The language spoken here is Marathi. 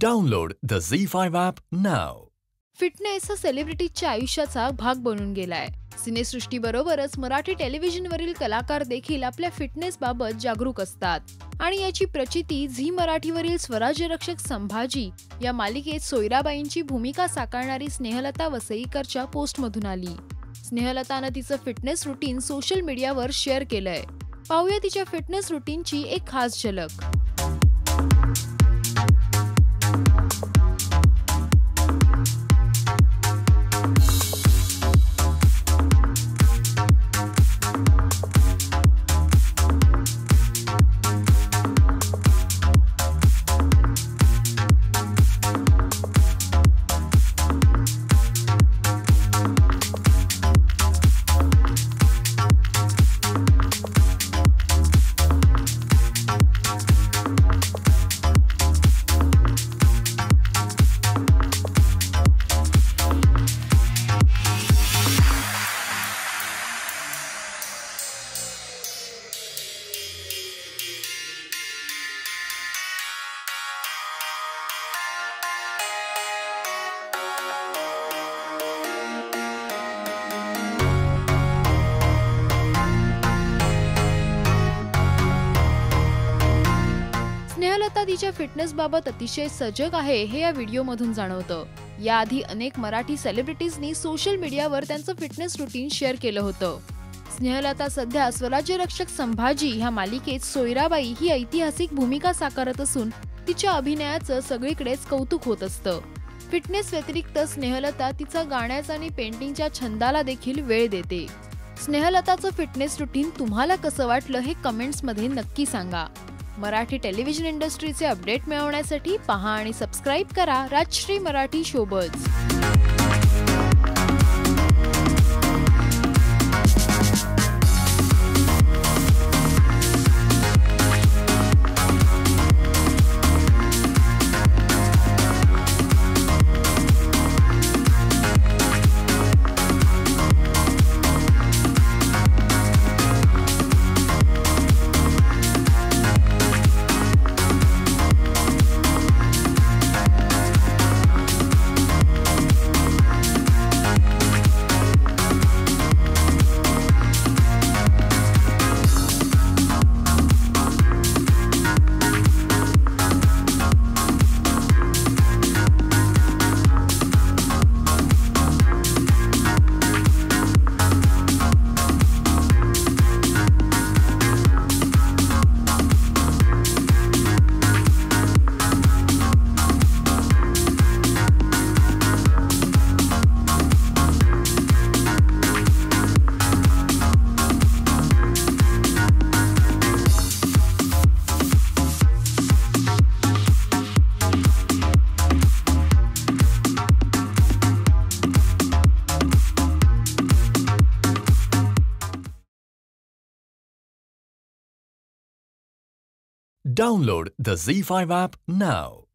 Download the ZEE5 app now. Fitness हा सेलिब्रिटीजच्या आयुष्याचा भाग बनून गेलाय. सिनेसृष्टीबरोबरच मराठी टेलिव्हिजनवरील कलाकार देखील आपल्या फिटनेस बाबत जागरूक असतात आणि याची प्रचिती झी मराठीवरील स्वराज्य रक्षक संभाजी या मालिकेत सोयराबाईंची भूमिका साकारणारी स्नेहलता वसईकरच्या पोस्टमधून आली. स्नेहलतानं तिचं फिटनेस रुटीन सोशल मीडियावर शेअर केलंय. पाहूया तिच्या फिटनेस रुटीनची एक खास झलक. स्नेहलता तिच्या फिटनेस बाबत अतिशय सजग आहे हे या व्हिडिओमधून जाणवतं. याआधी अनेक मराठी सेलिब्रिटीजनी सोशल मीडियावर त्यांचं फिटनेस रुटीन शेअर केलं होतं. स्नेहलता सध्या स्वराज्य रक्षक संभाजी ह्या मालिकेत सोयराबाई ही ऐतिहासिक भूमिका साकारत असून तिच्या अभिनयाचं सगळीकडेच कौतुक होत असतं. फिटनेस व्यतिरिक्त स्नेहलता तिचा गाण्याचा आणि पेंटिंगच्या छंदाला देखील वेळ देते. स्नेहलताचं फिटनेस रुटीन तुम्हाला कसं वाटलं हे कमेंट्समध्ये नक्की सांगा. मराठी टेलिव्हिजन इंडस्ट्रीचे अपडेट मिळवण्यासाठी पहा आणि सबस्क्राइब करा Rajshri Marathi showbuzz. Download the ZEE5 app now.